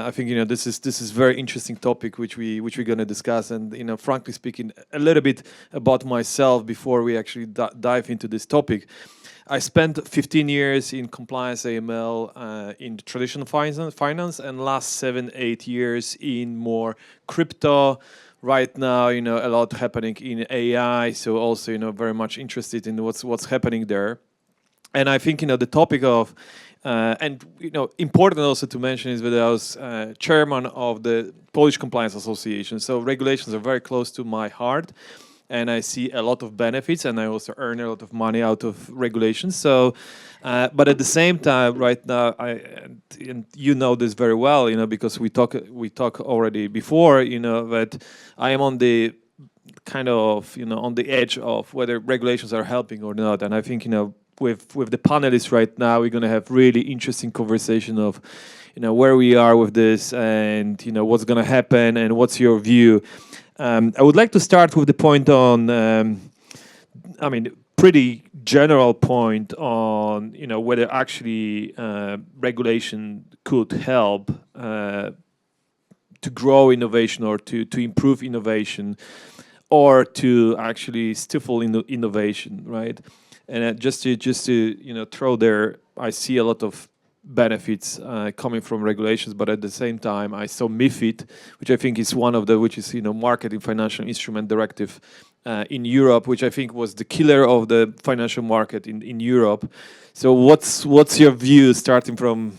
I think this is very interesting topic which we're going to discuss. And frankly speaking, a little bit about myself before we actually dive into this topic. I spent 15 years in compliance AML in traditional finance, and last 7-8 years in more crypto. Right now, a lot happening in AI, so also very much interested in what's happening there. And I think the topic of important also to mention is that I was chairman of the Polish Compliance Association. So regulations are very close to my heart, and I see a lot of benefits, and I also earn a lot of money out of regulations. So, but at the same time, right now, and you know this very well, because we talk already before, that I am on the kind of on the edge of whether regulations are helping or not, and I think with the panelists right now, we're going to have really interesting conversation of, where we are with this and, what's going to happen and what's your view. I would like to start with the point on, pretty general point on, whether actually regulation could help to grow innovation or to improve innovation or to actually stifle innovation, right? And just to throw there, I see a lot of benefits coming from regulations, but at the same time, I saw MiFID, which I think is one of the, which is Marketing Financial Instrument Directive in Europe, which I think was the killer of the financial market in Europe. So what's your view, starting from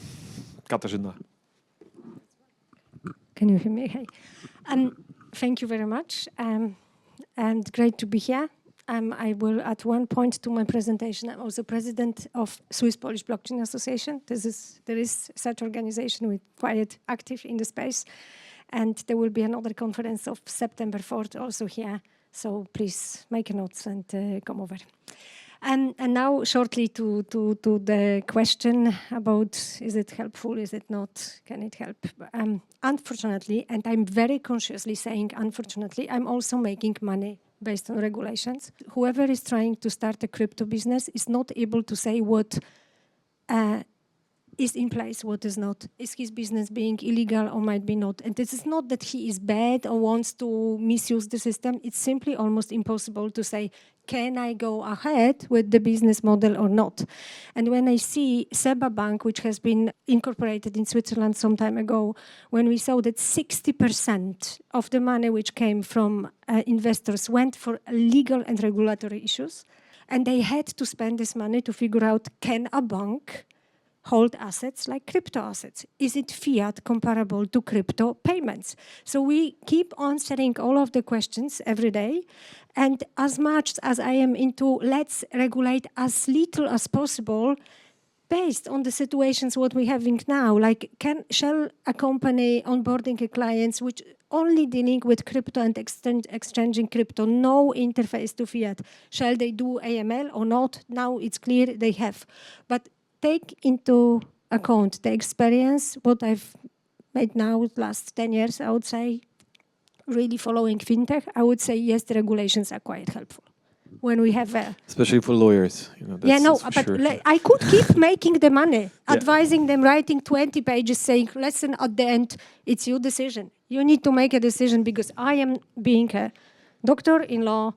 Katarzyna? Can you hear me? Hey. Thank you very much, and great to be here. I will add one point to my presentation. I'm also president of Swiss-Polish Blockchain Association. There is such organization with quite active in the space. And there will be another conference of September 4th also here. So please make notes and come over. And now shortly to the question about is it helpful, is it not, can it help? Unfortunately, and I'm very consciously saying unfortunately, I'm also making money based on regulations. Whoever is trying to start a crypto business is not able to say what is in place, what is not. Is his business being illegal or might be not? And this is not that he is bad or wants to misuse the system. It's simply almost impossible to say, can I go ahead with the business model or not? And when I see SEBA Bank, which has been incorporated in Switzerland some time ago, when we saw that 60% of the money which came from investors went for legal and regulatory issues, and they had to spend this money to figure out, can a bank hold assets like crypto assets? Is it fiat comparable to crypto payments? So we keep answering all of the questions every day. And as much as I am into let's regulate as little as possible based on the situations what we're having now, like shall a company onboarding a clients which only dealing with crypto and exchanging crypto, no interface to fiat, shall they do AML or not? Now it's clear they have. But take into account the experience, what I've made now the last 10 years, I would say, really following fintech, I would say, yes, the regulations are quite helpful. When we have especially for lawyers. But sure. I could keep making the money, advising them, writing 20 pages saying, listen, at the end, it's your decision. You need to make a decision because I am being a doctor-in-law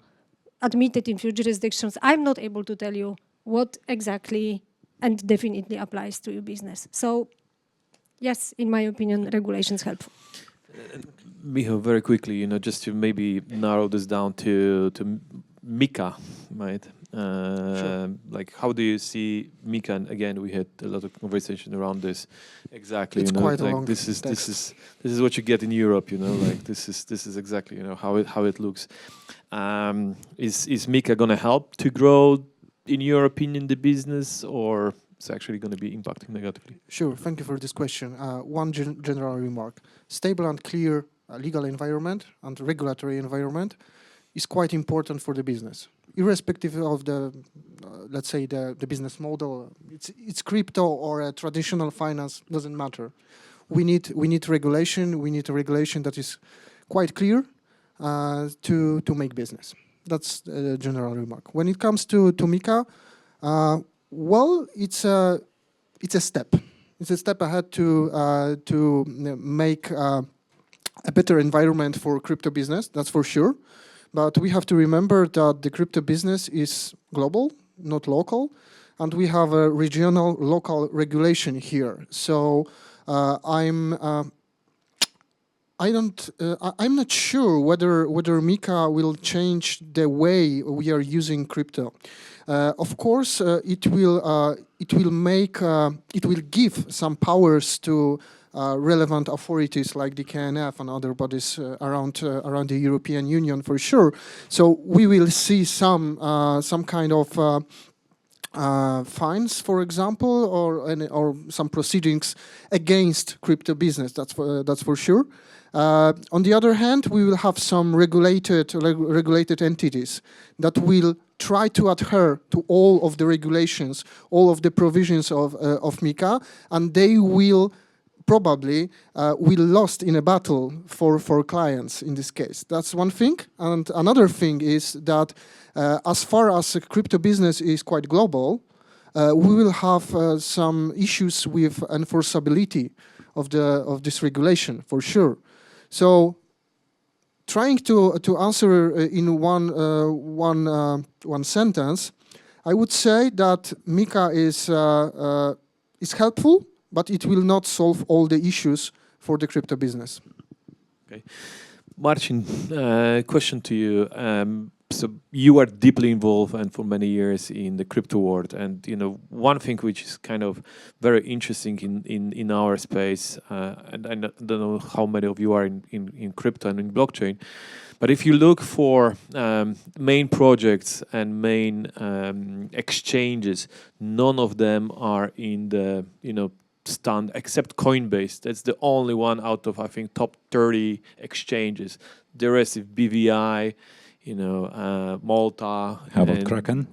admitted in few jurisdictions. I'm not able to tell you what exactly and definitely applies to your business. So, yes, in my opinion, regulations helpful. Michał, very quickly, just to maybe narrow this down to MiCA, right? Sure. Like, how do you see MiCA? And again, we had a lot of conversation around this. Exactly, it's quite like long. This is what you get in Europe, Like this is exactly how it looks. Is MiCA going to help to grow, in your opinion, the business, or it's actually going to be impacting negatively? Sure, thank you for this question. One general remark. Stable and clear legal environment and regulatory environment is quite important for the business. Irrespective of the, let's say, the business model, it's crypto or a traditional finance, doesn't matter. We need regulation. We need a regulation that is quite clear to make business. That's a general remark. When it comes to MiCA, well, it's a step. It's a step ahead to make a better environment for crypto business, that's for sure. But we have to remember that the crypto business is global, not local, and we have a regional, local regulation here. So I'm not sure whether MiCA will change the way we are using crypto. Of course, it will give some powers to relevant authorities like the KNF and other bodies around the European Union for sure. So we will see some kind of fines, for example, or some proceedings against crypto business. That's for sure. On the other hand, we will have some regulated entities that will try to adhere to all of the regulations, all of the provisions of MiCA, and they will probably lost in a battle for clients in this case. That's one thing. And another thing is that as far as crypto business is quite global, we will have some issues with enforceability of this regulation for sure. So, trying to answer in one sentence, I would say that MiCA is helpful, but it will not solve all the issues for the crypto business. Okay, Marcin, question to you. So you are deeply involved and for many years in the crypto world, and one thing which is kind of very interesting in our space, and I don't know how many of you are in crypto and in blockchain, but if you look for main projects and main exchanges, none of them are in the stand except Coinbase. That's the only one out of, I think, top 30 exchanges. The rest is BVI, Malta. How about Kraken?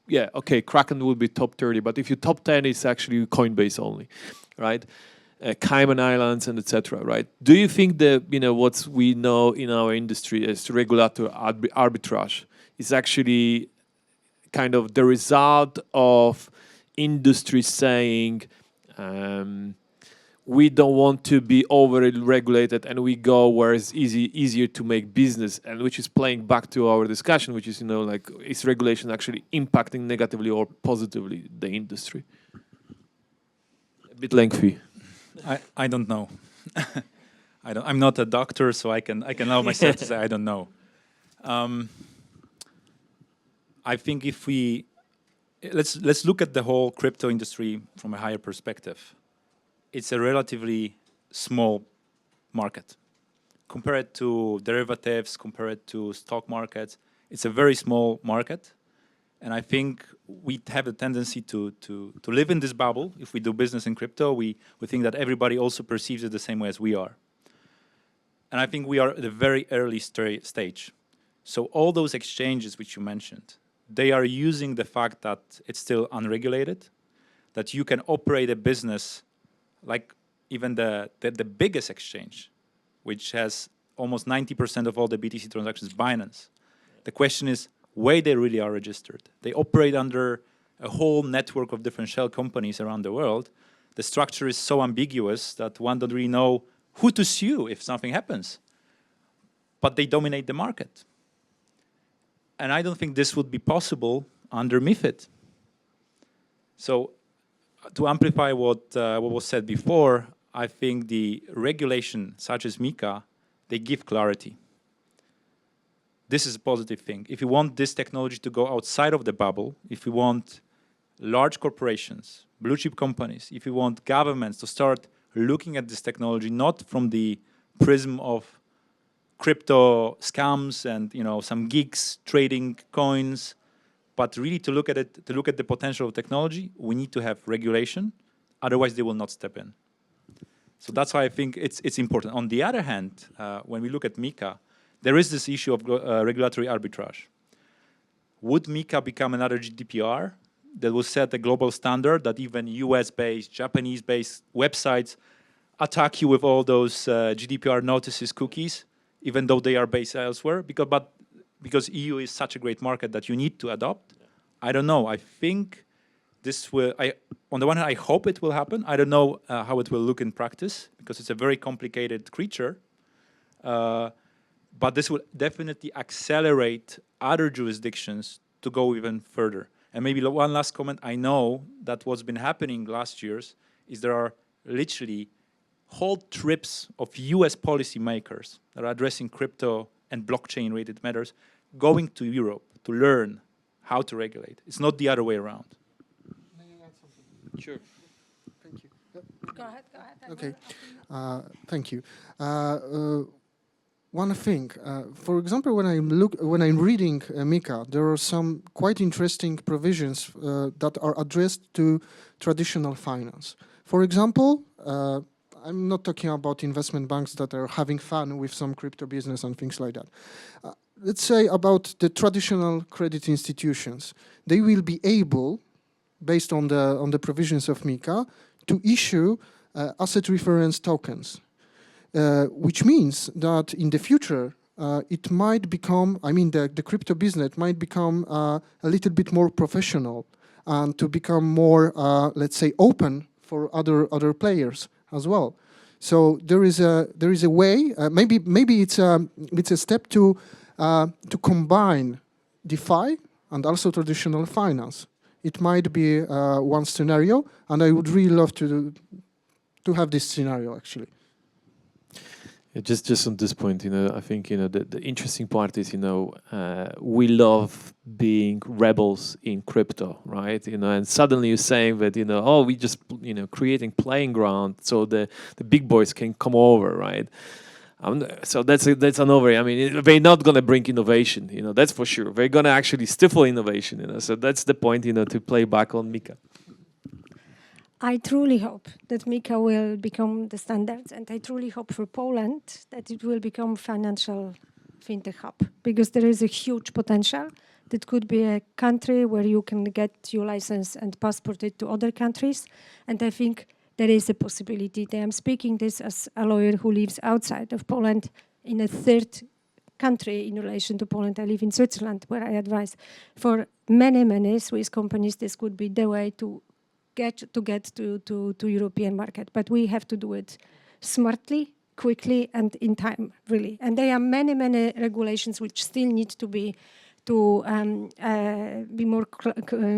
Yeah, okay, Kraken will be top 30, but if you top 10, it's actually Coinbase only, right? Cayman Islands and etc. Right? Do you think that what we know in our industry as regulatory arbitrage is actually kind of the result of industry saying we don't want to be overly regulated and we go where it's easier to make business, and which is playing back to our discussion, which is is regulation actually impacting negatively or positively the industry? A bit lengthy. I don't know. I'm not a doctor, so I can allow myself to say I don't know. I think if we let's look at the whole crypto industry from a higher perspective. It's a relatively small market. Compared to derivatives, compared to stock markets, it's a very small market. And I think we have a tendency to live in this bubble. If we do business in crypto, we think that everybody also perceives it the same way as we are. And I think we are at a very early stage. So all those exchanges which you mentioned, they are using the fact that it's still unregulated, that you can operate a business like even the biggest exchange, which has almost 90% of all the BTC transactions, Binance. The question is, where they really are registered. They operate under a whole network of different shell companies around the world. The structure is so ambiguous that one doesn't really know who to sue if something happens. But they dominate the market. And I don't think this would be possible under MiFID. So to amplify what was said before, I think the regulation, such as MiCA, they give clarity. This is a positive thing. If you want this technology to go outside of the bubble, if you want large corporations, blue chip companies, if you want governments to start looking at this technology not from the prism of crypto scams and some geeks trading coins, but really to look at it, to look at the potential of technology, we need to have regulation. Otherwise, they will not step in. So that's why I think it's important. On the other hand, when we look at MiCA, there is this issue of regulatory arbitrage. Would MiCA become another GDPR that will set a global standard that even US-based, Japanese-based websites attack you with all those GDPR notices, cookies, even though they are based elsewhere? Because EU is such a great market that you need to adopt. I don't know. I think this will, on the one hand, I hope it will happen. I don't know how it will look in practice because it's a very complicated creature. But this will definitely accelerate other jurisdictions to go even further. And maybe one last comment. I know that what's been happening last years is there are literally whole trips of US policymakers that are addressing crypto and blockchain-related matters going to Europe to learn how to regulate. It's not the other way around. May I add something? Sure. Thank you. Go ahead, go ahead. Okay. Thank you. One thing, for example, when I'm reading MiCA, there are some quite interesting provisions that are addressed to traditional finance. For example, I'm not talking about investment banks that are having fun with some crypto business and things like that. Let's say about the traditional credit institutions. They will be able, based on the provisions of MiCA, to issue asset reference tokens. Which means that in the future, it might become, the crypto business might become a little bit more professional and to become more, let's say, open for other players as well. So there is a way, maybe it's a step to combine DeFi and also traditional finance. It might be one scenario, and I would really love to have this scenario actually. Yeah, just on this point, I think, the interesting part is, we love being rebels in crypto, right? And suddenly you're saying that, we just, creating playing ground so the big boys can come over, right? So that's an over. They're not going to bring innovation, that's for sure. They're going to actually stifle innovation, so that's the point, to play back on MiCA. I truly hope that MiCA will become the standards, and I truly hope for Poland that it will become financial fintech hub, because there is a huge potential. That could be a country where you can get your license and passport it to other countries, and I think there is a possibility. I'm speaking this as a lawyer who lives outside of Poland in a third country in relation to Poland. I live in Switzerland, where I advise for many Swiss companies this could be the way to get to European market, but we have to do it smartly, quickly, and in time, really. And there are many regulations which still need to be more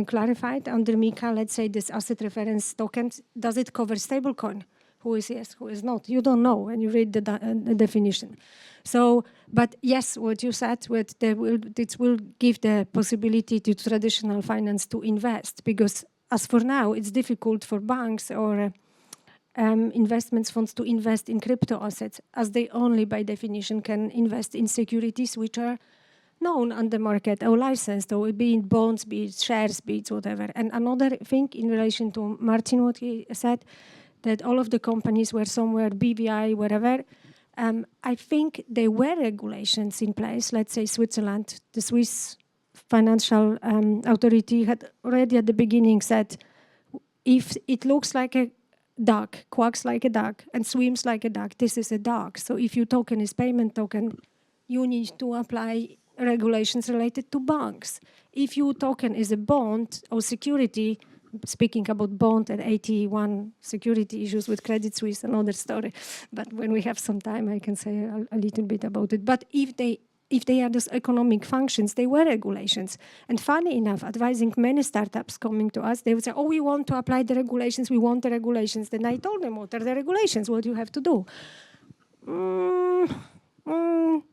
clarified under MiCA. Let's say this asset reference tokens, does it cover stablecoin? Who is yes, who is not? You don't know when you read the definition. So, but yes, what you said, it will give the possibility to traditional finance to invest, because as for now, it's difficult for banks or investment funds to invest in crypto assets, as they only, by definition, can invest in securities which are known on the market or licensed, or be it bonds, be it shares, be it whatever. And another thing in relation to Marcin, what he said, that all of the companies were somewhere, BVI, wherever, I think there were regulations in place. Let's say Switzerland, the Swiss financial authority had already at the beginning said, if it looks like a duck, quacks like a duck, and swims like a duck, this is a duck. So if your token is payment token, you need to apply regulations related to banks. If your token is a bond or security, speaking about bond and 81 security issues with Credit Suisse, another story. But when we have some time, I can say a little bit about it. But if they are those economic functions, they were regulations. And funny enough, advising many startups coming to us, they would say, we want to apply the regulations, we want the regulations. Then I told them, what are the regulations, what you have to do?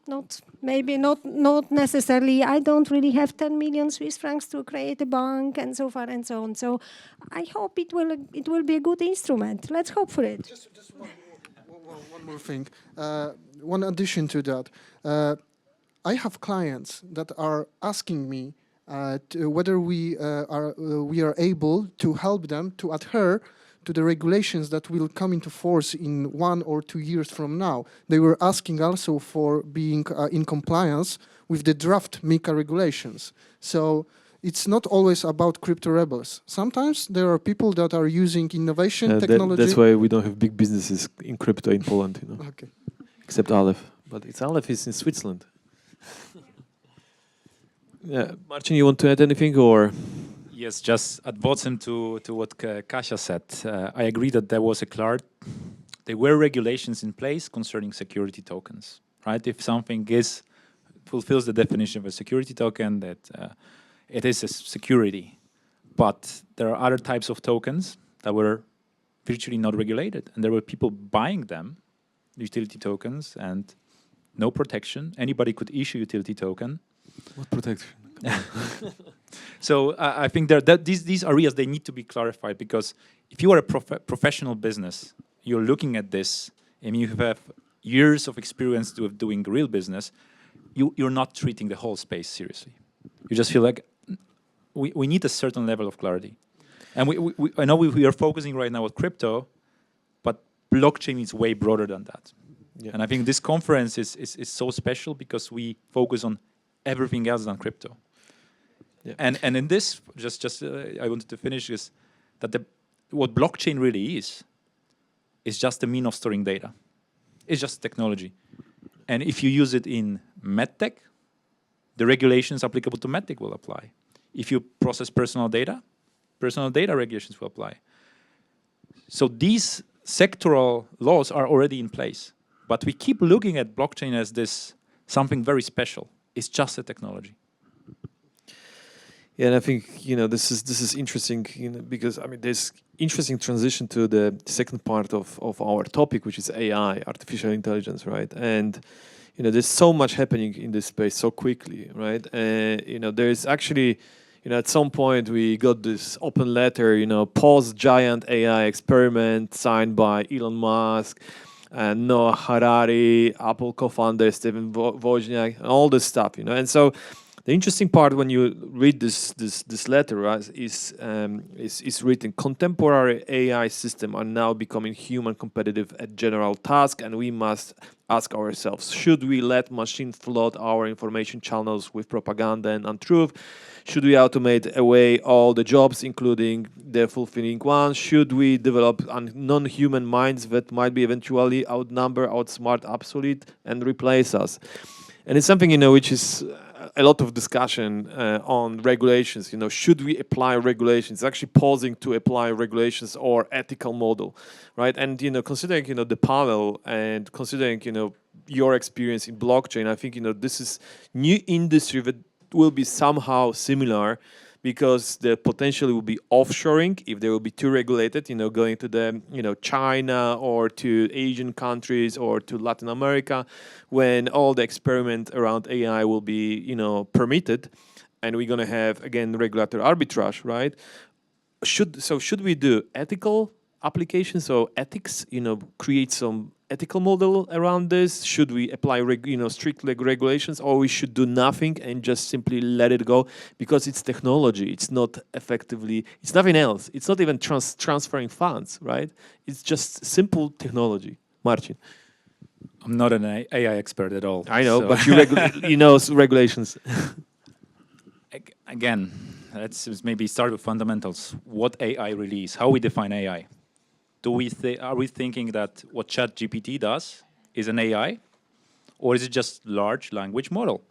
Not necessarily. I don't really have 10 million Swiss francs to create a bank and so far and so on. So I hope it will be a good instrument. Let's hope for it. Just one more thing. One addition to that. I have clients that are asking me whether we are able to help them to adhere to the regulations that will come into force in 1 or 2 years from now. They were asking also for being in compliance with the draft MiCA regulations. So it's not always about crypto rebels. Sometimes there are people that are using innovation technology. That's why we don't have big businesses in crypto in Poland, Okay. Except Aleph. But Aleph is in Switzerland. Yeah, Marcin, you want to add anything, or? Yes, just at bottom to what Kasia said. I agree that there was there were regulations in place concerning security tokens, right? If something fulfills the definition of a security token, that it is a security. But there are other types of tokens that were virtually not regulated, and there were people buying them, utility tokens, and no protection. Anybody could issue utility token. What protection? So I think these areas, they need to be clarified, because if you are a professional business, you're looking at this, and you have years of experience of doing real business, you're not treating the whole space seriously. You just feel like we need a certain level of clarity. And I know we are focusing right now on crypto, but blockchain is way broader than that. Yeah. And I think this conference is so special because we focus on everything else than crypto. Yeah. And in this, I wanted to finish is that what blockchain really is just a mean of storing data. It's just technology. And if you use it in medtech, the regulations applicable to medtech will apply. If you process personal data regulations will apply. So these sectoral laws are already in place. But we keep looking at blockchain as this something very special. It's just a technology. Yeah, and I think this is interesting, because I mean there's interesting transition to the second part of our topic, which is AI, artificial intelligence, right? And there's so much happening in this space so quickly, right? There's actually at some point we got this open letter, post-giant AI experiment signed by Elon Musk and Noah Harari, Apple co-founder Stephen Wozniak, and all this stuff, And so the interesting part when you read this letter, right, is written: contemporary AI systems are now becoming human competitive at general task, and we must ask ourselves: should we let machines flood our information channels with propaganda and untruth? Should we automate away all the jobs, including the fulfilling ones? Should we develop non-human minds that might be eventually outnumber, outsmart, obsolete, and replace us? And it's something which is a lot of discussion on regulations. Should we apply regulations? It's actually pausing to apply regulations or ethical model, right? And considering the Paweł and considering your experience in blockchain, I think this is new industry that will be somehow similar, because the potential will be offshoring if they will be too regulated, going to the China or to Asian countries or to Latin America, when all the experiment around AI will be permitted, and we're going to have again regulatory arbitrage, right? Should we do ethical applications or ethics? Create some ethical model around this? Should we apply strict regulations, or we should do nothing and just simply let it go, because it's technology? It's not effectively, it's nothing else. It's not even transferring funds, right? It's just simple technology. Marcin. I'm not an AI expert at all. I know, but you know regulations. Again, let's maybe start with fundamentals. What AI really is? How we define AI? Are we thinking that what ChatGPT does is an AI, or is it just large language model?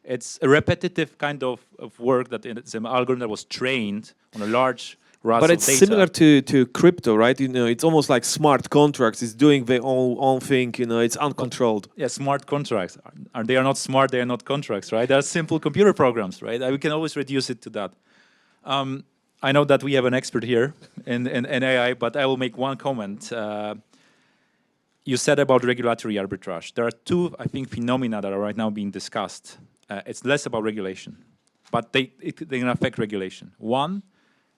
It's a repetitive kind of work that it's an algorithm that was trained on a large raster of data. But it's similar to crypto, right? It's almost like smart contracts. It's doing their own thing. It's uncontrolled. Yeah, smart contracts. They are not smart. They are not contracts, right? They are simple computer programs, right? We can always reduce it to that. I know that we have an expert here in AI, but I will make one comment. You said about regulatory arbitrage. There are two, I think, phenomena that are right now being discussed. It's less about regulation, but they can affect regulation. One,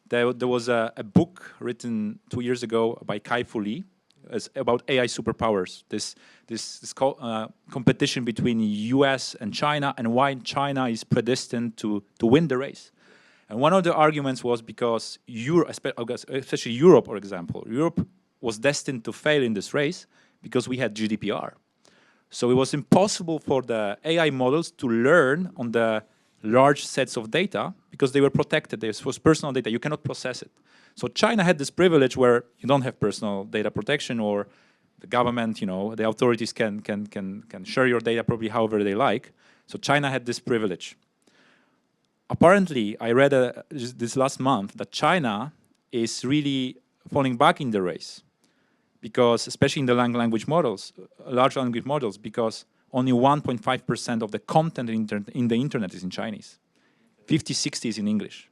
there was a book written 2 years ago by Kai-Fu Lee about AI superpowers. This competition between US and China, and why China is predestined to win the race. And one of the arguments was because especially Europe, for example, Europe was destined to fail in this race because we had GDPR. So it was impossible for the AI models to learn on the large sets of data because they were protected. This was personal data. You cannot process it. So China had this privilege where you don't have personal data protection, or the government, the authorities can share your data probably however they like. So China had this privilege. apparently, I read this last month that China is really falling back in the race, because especially in the language models, large language models, because only 1.5% of the content in the internet is in Chinese. 50-60 is in English.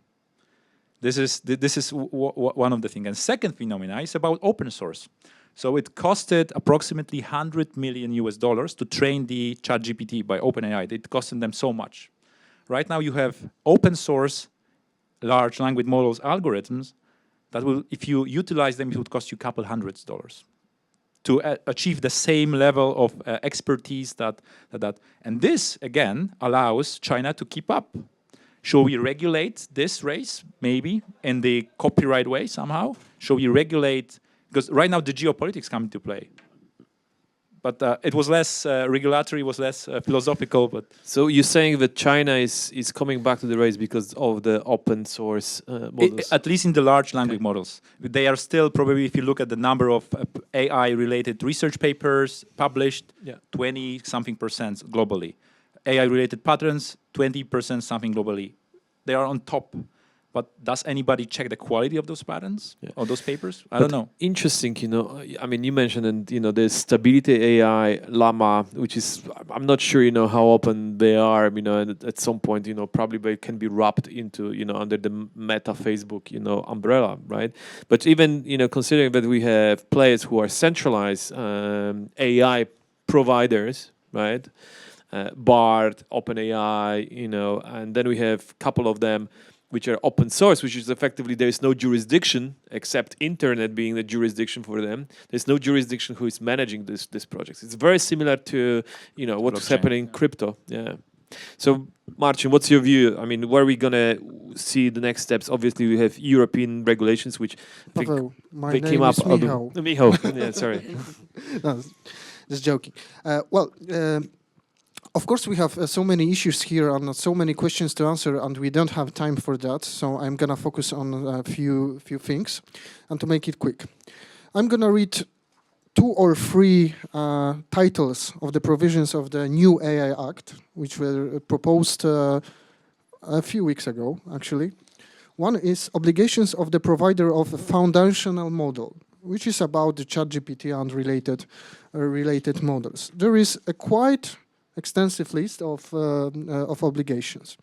This is one of the things. And second phenomena is about open source. So it costed approximately $100 million to train the ChatGPT by OpenAI. It costed them so much. Right now you have open source large language models algorithms that will, if you utilize them, it would cost you a couple $100s to achieve the same level of expertise that. And this, again, allows China to keep up. Should we regulate this race, maybe, in the copyright way somehow? Should we regulate, because right now the geopolitics come into play. But it was less regulatory, was less philosophical. But so you're saying that China is coming back to the race because of the open source models? At least in the large language models. They are still probably, if you look at the number of AI-related research papers published, 20-something% globally. AI-related patterns, 20% something globally. They are on top. But does anybody check the quality of those patterns or those papers? I don't know. Interesting, I mean, you mentioned, and the Stability AI Llama, which is, I'm not sure, how open they are. And at some point, probably they can be wrapped into, under the Meta Facebook, umbrella, right? But even, considering that we have players who are centralized AI providers, right? BART, OpenAI, and then we have a couple of them which are open source, which is effectively there is no jurisdiction except internet being the jurisdiction for them. There's no jurisdiction who is managing this project. It's very similar to what's happening in crypto. Yeah. So Marcin, what's your view? I mean, where are we gonna see the next steps? Obviously, we have European regulations, which Paweł, my they name came up. is Michał. Michał. Yeah, sorry. No, just joking. Of course, we have so many issues here and so many questions to answer, and we don't have time for that. So I'm gonna focus on a few things, and to make it quick, I'm gonna read 2 or 3 titles of the provisions of the new AI Act, which were proposed a few weeks ago, actually. One is obligations of the provider of a foundational model, which is about the ChatGPT and related models. There is a quite extensive list of obligations.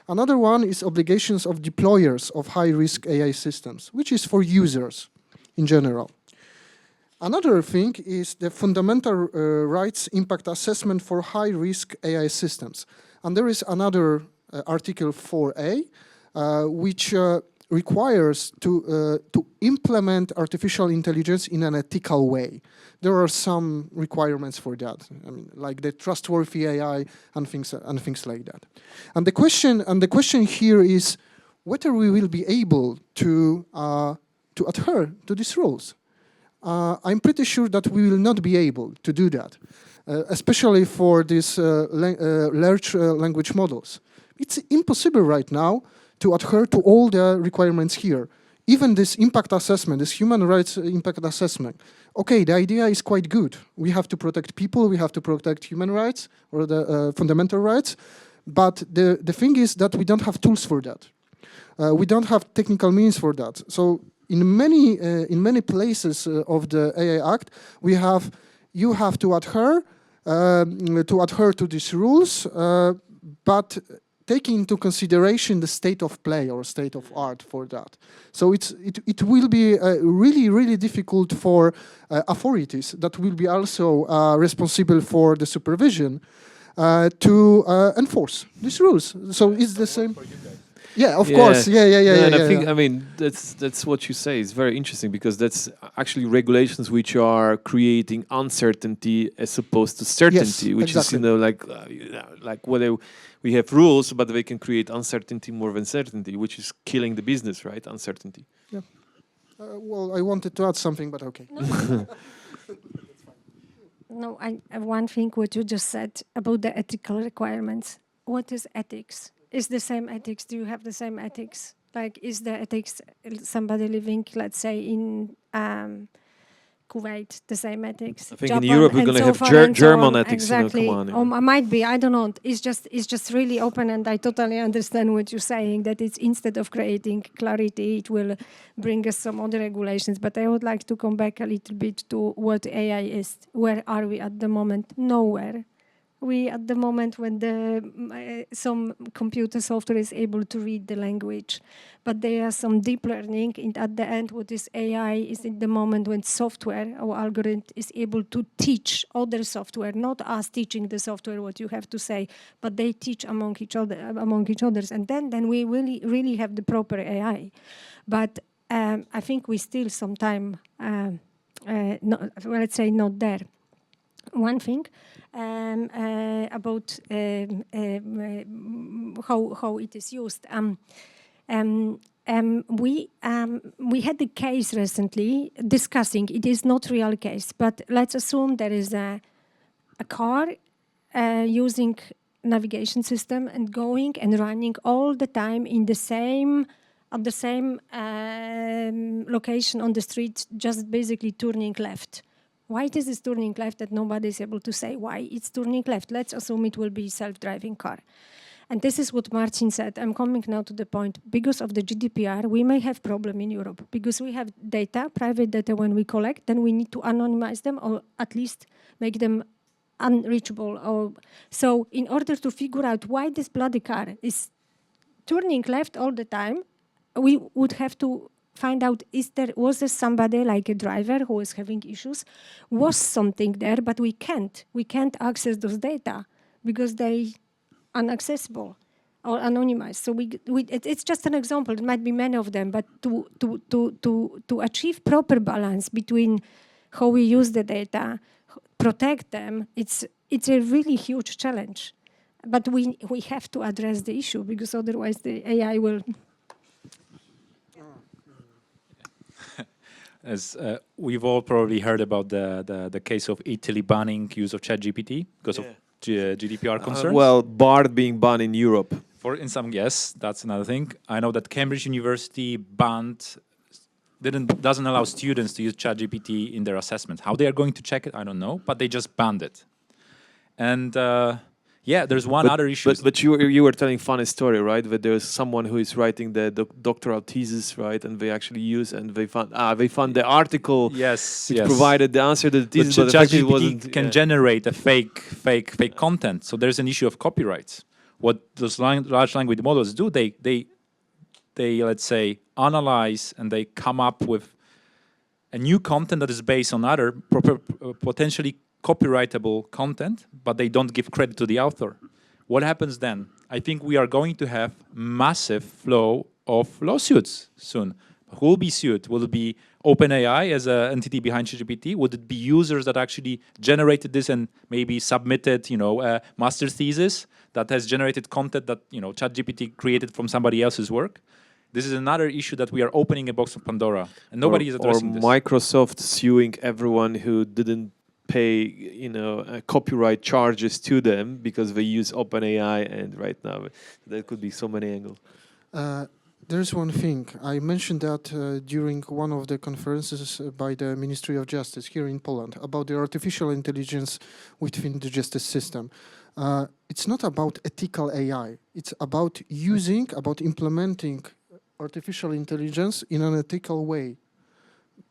Another one is obligations of deployers of high-risk AI systems, which is for users in general. Another thing is the fundamental rights impact assessment for high-risk AI systems. And there is another Article 4A, which requires to implement artificial intelligence in an ethical way. There are some requirements for that, I mean, like the trustworthy AI and things like that. And the question here is whether we will be able to adhere to these rules. I'm pretty sure that we will not be able to do that, especially for these large language models. It's impossible right now to adhere to all the requirements here. Even this impact assessment, this human rights impact assessment, okay, the idea is quite good. We have to protect people, we have to protect human rights or the fundamental rights, but the thing is that we don't have tools for that. We don't have technical means for that. So in many places of the AI Act, you have to adhere to these rules, but taking into consideration the state of play or state of art for that. So it will be really, really difficult for authorities that will be also responsible for the supervision to enforce these rules. So it's the same. Yeah, of course. Yeah. And I think, I mean, that's what you say. It's very interesting because that's actually regulations which are creating uncertainty as opposed to certainty, which exactly. is, like whether we have rules, but they can create uncertainty more than certainty, which is killing the business, right? Uncertainty. Yeah. Well, I wanted to add something, but okay. No, I one thing what you just said about the ethical requirements. What is ethics? Is the same ethics? Do you have the same ethics? Like, is the ethics somebody living, let's say, in Kuwait, the same ethics. I think in Japan, Europe we're and going to so have far and so German on. ethics. Exactly. You know, come on, Might be. I don't know. It's just really open, and I totally understand what you're saying. That it's instead of creating clarity, it will bring us some other regulations. But I would like to come back a little bit to what AI is. Where are we at the moment? Nowhere. We at the moment when some computer software is able to read the language, but there are some deep learning. And at the end, what is AI is in the moment when software or algorithm is able to teach other software, not us teaching the software what you have to say, but they teach among each others, and then we really have the proper AI. But I think we still sometime, let's say, not there. One thing about how it is used. We had a case recently discussing. It is not real case, but let's assume there is a car using navigation system and going and running all the time in the same location on the street, just basically turning left. Why this is turning left that nobody is able to say why it's turning left? Let's assume it will be self-driving car. And this is what Marcin said. I'm coming now to the point. Because of the GDPR, we may have problem in Europe because we have data, private data when we collect, then we need to anonymize them or at least make them unreachable. So in order to figure out why this bloody car is turning left all the time, we would have to find out, was there somebody like a driver who was having issues? Was something there, but we can't access those data because they inaccessible or anonymized. So it's just an example. It might be many of them, but to achieve proper balance between how we use the data, protect them, it's a really huge challenge. But we have to address the issue because otherwise the AI will. As we've all probably heard about the case of Italy banning use of ChatGPT because of GDPR concerns. Well, Bard being banned in Europe. In some, yes, that's another thing. I know that Cambridge University doesn't allow students to use ChatGPT in their assessment. How they are going to check it, I don't know, but they just banned it. And there's one other issue. But you were telling funny story, right? That there's someone who is writing the doctoral thesis, right? And they actually use and they found the article. Yes, provided the answer to the thesis, but ChatGPT can generate a fake content. So there's an issue of copyrights. What those large language models do, they let's say analyze and they come up with a new content that is based on other potentially copyrightable content, but they don't give credit to the author. What happens then? I think we are going to have massive flow of lawsuits soon. Who will be sued? Will it be OpenAI as an entity behind ChatGPT? Would it be users that actually generated this and maybe submitted, a master's thesis that has generated content that, ChatGPT created from somebody else's work? This is another issue that we are opening a box of Pandora, and nobody is addressing this. Or Microsoft suing everyone who didn't pay, copyright charges to them because they use OpenAI, and right now there could be so many angles. There's one thing. I mentioned that during one of the conferences by the Ministry of Justice here in Poland about the artificial intelligence within the justice system. It's not about ethical AI. It's about implementing artificial intelligence in an ethical way.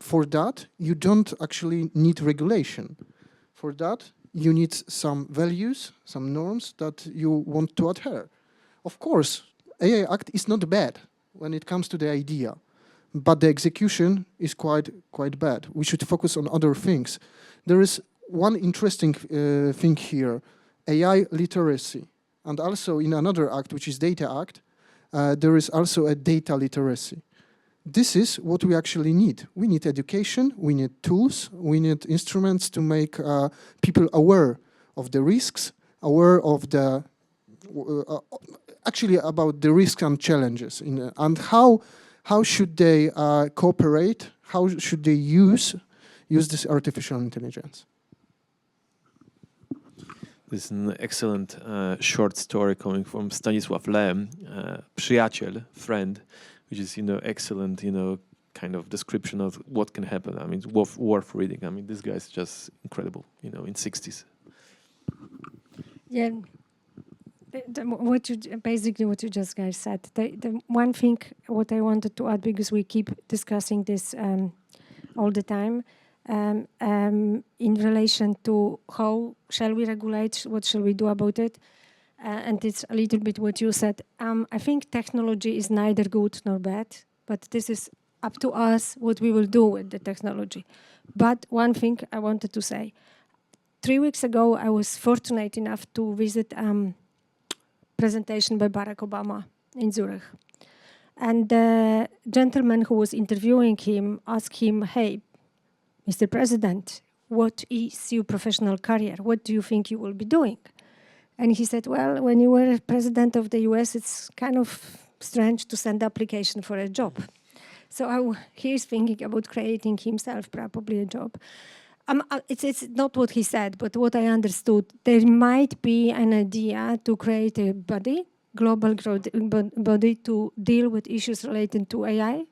For that, you don't actually need regulation. For that, you need some values, some norms that you want to adhere. Of course, AI Act is not bad when it comes to the idea, but the execution is quite bad. We should focus on other things. There is one interesting thing here, AI literacy. And also in another act, which is Data Act, there is also a data literacy. This is what we actually need. We need education, we need tools, we need instruments to make people aware of the risks, aware of the, actually about the risks and challenges, and how should they cooperate, how should they use this artificial intelligence. This is an excellent short story coming from Stanisław Lem, przyjaciel, friend, which is, excellent, kind of description of what can happen. I mean, it's worth reading. I mean, this guy's just incredible, you know, in 60s. Yeah. What you just guys said. The one thing what I wanted to add, because we keep discussing this all the time, in relation to how shall we regulate, what shall we do about it, and it's a little bit what you said. I think technology is neither good nor bad, but this is up to us what we will do with the technology. But one thing I wanted to say, 3 weeks ago I was fortunate enough to visit presentation by Barack Obama in Zurich. And the gentleman who was interviewing him asked him, hey, Mr. President, what is your professional career? What do you think you will be doing? And he said, well, when you were president of the US, it's kind of strange to send application for a job. So he's thinking about creating himself probably a job. It's not what he said, but what I understood, there might be an idea to create a global body to deal with issues related to AI,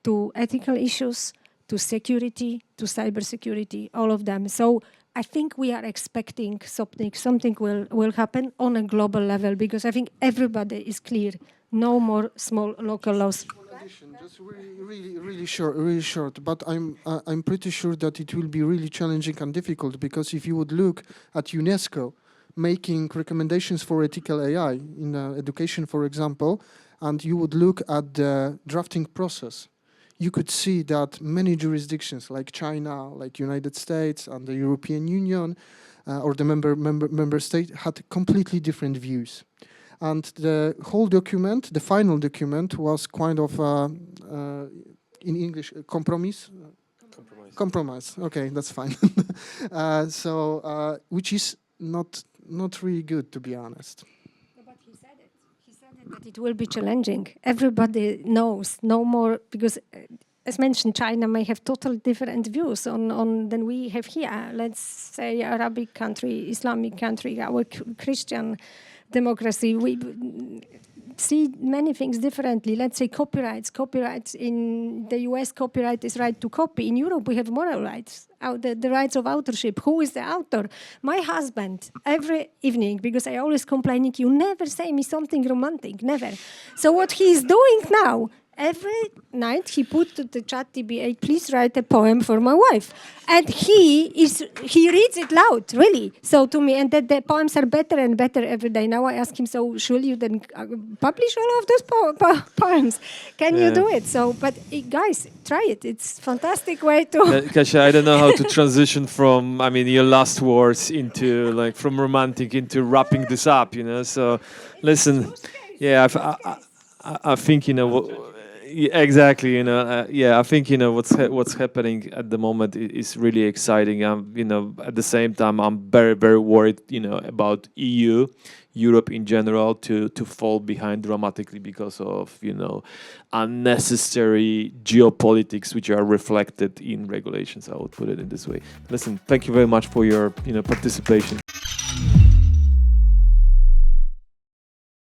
to ethical issues, to security, to cybersecurity, all of them. So I think we are expecting something will happen on a global level, because I think everybody is clear, no more small local laws. Just really short. But I'm pretty sure that it will be really challenging and difficult, because if you would look at UNESCO making recommendations for ethical AI in education, for example, and you would look at the drafting process, you could see that many jurisdictions like China, like United States, and the European Union, or the member state had completely different views. And the whole document, the final document, was kind of, in English, compromise. Okay, that's fine. Which is not really good, to be honest. But he said it. He said it that it will be challenging. Everybody knows, no more, because as mentioned, China may have totally different views on than we have here. Let's say Arabic country, Islamic country, our Christian democracy, we see many things differently. Let's say copyrights. Copyrights in the US, copyright is right to copy. In Europe, we have moral rights, the rights of authorship. Who is the author? My husband, every evening, because I always complaining, you never say me something romantic, never. So what he's doing now, every night he put to the chat TB8, please write a poem for my wife. And he reads it loud, really. So to me, and that the poems are better and better every day. Now I ask him, so should you then publish all of those poems? Can you do it? So, but guys, try it. It's a fantastic way to... Kasia, I don't know how to transition from, I mean, your last words into, like, from romantic into wrapping this up, you know? So, listen, yeah, I think, you know... Exactly, you know. I think, you know, what's happening at the moment is really exciting. You know, at the same time, I'm very, very worried, you know, about Europe in general to fall behind dramatically because of, you know, unnecessary geopolitics which are reflected in regulations. I would put it in this way. Listen, thank you very much for your, you know, participation.